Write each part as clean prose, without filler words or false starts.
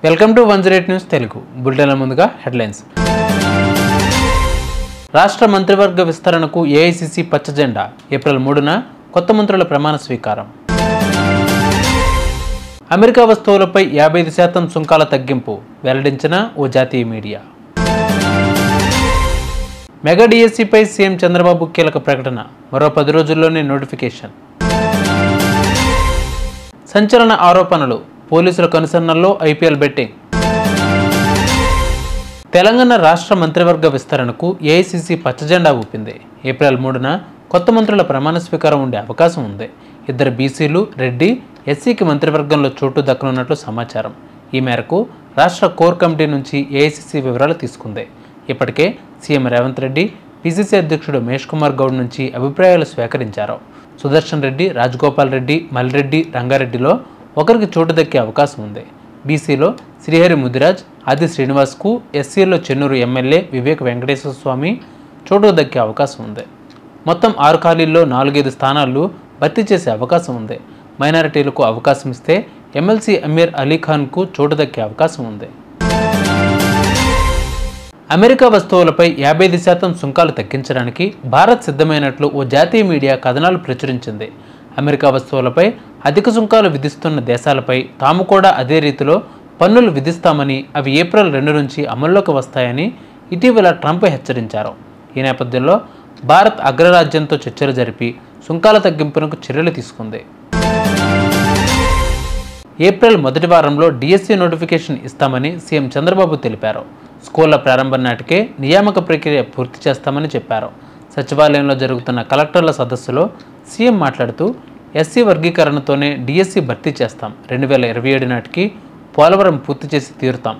Welcome to 108 news Telugu బులెటిన్ల ముందుగా headlines. రాష్ట్ర మంత్రివర్గ విస్తరణకు ఏఐసీసీ పచ్చ జెండా. ఏప్రిల్ 3న కొత్త మంత్రుల ప్రమాణ స్వీకారం. అమెరికా వస్తువులపై 55% సుంకాల తగ్గింపు వెల్లడించిన ఓ జాతీయ మీడియా. మెగా డిఎస్సిపై సీఎం చంద్రబాబు కీలక ప్రకటన. మరో 10 రోజుల్లోనే నోటిఫికేషన్. సంచలన ఆరోపణలు. పోలీసుల కనుసన్నల్లో ఐపీఎల్ బెట్టింగ్. తెలంగాణ రాష్ట్ర మంత్రివర్గ విస్తరణకు ఏఐసీసీ పచ్చజెండా ఊపింది. ఏప్రిల్ 3న కొత్త మంత్రుల ప్రమాణ స్వీకారం ఉండే అవకాశం ఉంది. 2 బీసీలు, రెడ్డి, ఎస్సీకి మంత్రివర్గంలో చోటు దక్కనున్నట్లు సమాచారం. ఈ మేరకు రాష్ట్ర కోర్ కమిటీ నుంచి ఏఐసీసీ వివరాలు తీసుకుంది. ఇప్పటికే సీఎం రేవంత్ రెడ్డి, పీసీసీ అధ్యక్షుడు మహేష్ కుమార్ గౌడ్ నుంచి అభిప్రాయాలు స్వీకరించారు. సుదర్శన్ రెడ్డి, రాజగోపాల్ రెడ్డి, మల్రెడ్డి, రంగారెడ్డిలో ఒకరికి చోటు దక్కే అవకాశం ఉంది. బీసీలో శ్రీహరి ముదిరాజ్, ఆది శ్రీనివాస్కు, ఎస్సీలో చెన్నూరు ఎమ్మెల్యే వివేక్ వెంకటేశ్వర స్వామి చోటు దక్కే అవకాశం ఉంది. మొత్తం 6 ఖాళీల్లో 4-5 స్థానాలు భర్తీ చేసే అవకాశం ఉంది. మైనారిటీలకు అవకాశం ఇస్తే ఎమ్మెల్సీ అమీర్ అలీఖాన్కు చోటు దక్కే అవకాశం ఉంది. అమెరికా వస్తువులపై 55% సుంకాలు తగ్గించడానికి భారత్ సిద్ధమైనట్లు ఓ జాతీయ మీడియా కథనాలు ప్రచురించింది. అమెరికా వస్తువులపై అధిక సుంకాలు విధిస్తున్న దేశాలపై తాము కూడా అదే రీతిలో పన్నులు విధిస్తామని, అవి ఏప్రిల్ 2 నుంచి అమల్లోకి వస్తాయని ఇటీవల ట్రంప్ హెచ్చరించారు. ఈ నేపథ్యంలో భారత్ అగ్రరాజ్యంతో చర్చలు జరిపి సుంకాల తగ్గింపునకు చర్యలు తీసుకుంది. ఏప్రిల్ మొదటి వారంలో డిఎస్సి నోటిఫికేషన్ ఇస్తామని సీఎం చంద్రబాబు తెలిపారు. స్కూళ్ల ప్రారంభం నాటికే నియామక ప్రక్రియ పూర్తి చేస్తామని చెప్పారు. సచివాలయంలో జరుగుతున్న కలెక్టర్ల సదస్సులో సీఎం మాట్లాడుతూ ఎస్సీ వర్గీకరణతోనే డిఎస్సి భర్తీ చేస్తాం. 2027 నాటికి పోలవరం పూర్తి చేసి తీరుతాం.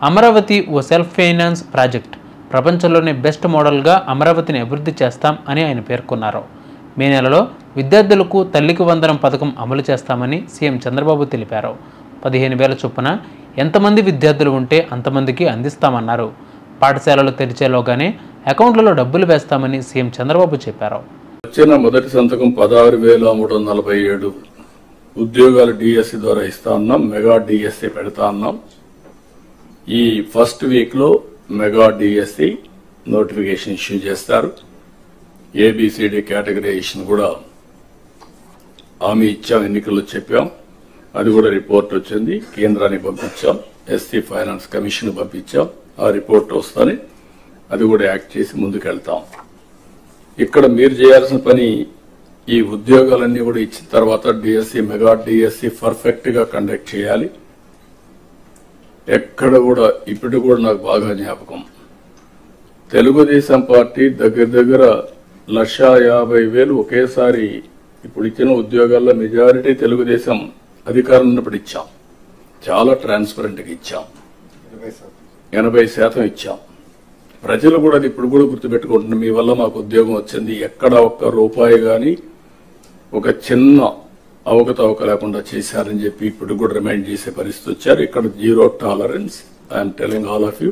అమరావతి ఓ సెల్ఫ్ ఫైనాన్స్ ప్రాజెక్ట్. ప్రపంచంలోనే బెస్ట్ మోడల్గా అమరావతిని అభివృద్ధి చేస్తాం అని ఆయన పేర్కొన్నారు. మే నెలలో విద్యార్థులకు తల్లికి వందనం పథకం అమలు చేస్తామని సీఎం చంద్రబాబు తెలిపారు. 15,000 చొప్పున ఎంతమంది విద్యార్థులు ఉంటే అంతమందికి అందిస్తామన్నారు. పాఠశాలలు తెరిచేలోగానే అకౌంట్లలో డబ్బులు వేస్తామని సీఎం చంద్రబాబు చెప్పారు. వచ్చిన మొదటి సంతకం 16,347 ఉద్యోగాలు డిఎస్సి ద్వారా ఇస్తా ఉన్నాం. మెగా డిఎస్సి పెడతా ఉన్నాం. ఈ ఫస్ట్ వీక్ లో మెగా డిఎస్సి నోటిఫికేషన్ ఇష్యూ చేస్తారు. ఏబిసిడి కేటగరైజేషన్ కూడా హామీ ఇచ్చాం, ఎన్నికల్లో చెప్పాం. అది కూడా రిపోర్ట్ వచ్చింది, కేంద్రానికి పంపించాం. ఎస్సీ ఫైనాన్స్ కమిషన్ పంపించాం. ఆ రిపోర్ట్ వస్తానే అది కూడా యాక్ట్ చేసి ముందుకెళ్తాం. ఇక్కడ మీరు చేయాల్సిన పని ఈ ఉద్యోగాలన్నీ కూడా ఇచ్చిన తర్వాత డిఎస్సి, మెగా డిఎస్సి పర్ఫెక్ట్ గా కండక్ట్ చేయాలి. ఎక్కడ కూడా ఇప్పుడు కూడా నాకు బాగా జ్ఞాపకం, తెలుగుదేశం పార్టీ దగ్గర 1,50,000 ఒకేసారి ఇప్పుడు ఇచ్చిన ఉద్యోగాల్లో మెజారిటీ తెలుగుదేశం అధికారం ఉన్నప్పుడు ఇచ్చాం. చాలా ట్రాన్స్పరెంట్ గా ఇచ్చాం. 80% ఇచ్చాం. ప్రజలు కూడా అది ఇప్పుడు కూడా గుర్తుపెట్టుకుంటున్నారు. మీ వల్ల మాకు ఉద్యోగం వచ్చింది. ఎక్కడ ఒక్క రూపాయి గాని ఒక చిన్న అవకతవక లేకుండా చేశారని చెప్పి ఇప్పుడు కూడా రిమైండ్ చేసే పరిస్థితి వచ్చారు. ఇక్కడ 0 tolerance. I'm telling all of you.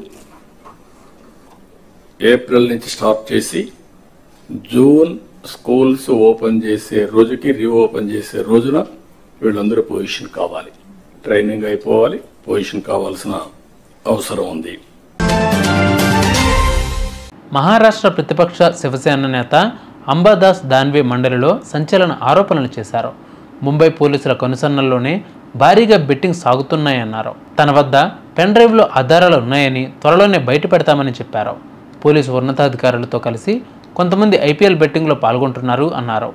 April నుంచి స్టార్ట్ చేసి జూన్ స్కూల్స్ ఓపెన్ చేసే రోజుకి, రీఓపెన్ చేసే రోజున వీళ్ళందరూ పొజిషన్ కావాలి, ట్రైనింగ్ అయిపోవాలి, పొజిషన్ కావాల్సిన అవసరం ఉంది. మహారాష్ట్ర ప్రతిపక్ష శివసేన నేత అంబాదాస్ దాన్వే మండలిలో సంచలన ఆరోపణలు చేశారు. ముంబై పోలీసుల కనుసన్నల్లోనే భారీగా బెట్టింగ్ సాగుతున్నాయన్నారు. తన వద్ద పెన్ డ్రైవ్లో ఆధారాలు ఉన్నాయని త్వరలోనే బయట పెడతామని చెప్పారు. పోలీసు ఉన్నతాధికారులతో కలిసి కొంతమంది ఐపీఎల్ బెట్టింగ్లో పాల్గొంటున్నారు అన్నారు.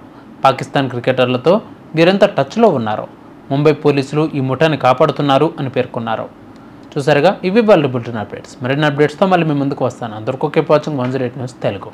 పాకిస్తాన్ క్రికెటర్లతో వీరంతా టచ్లో ఉన్నారు. ముంబై పోలీసులు ఈ ముఠాని కాపాడుతున్నారు అని పేర్కొన్నారు. చూసారుగా, ఇవి వాళ్ళ బులెటిన్ అప్డేట్స్. మరిన్ని అప్డేట్స్తో మళ్ళీ మీ ముందుకు వస్తాను. అందరికీ వాచింగ్ 108 న్యూస్ తెలుగు.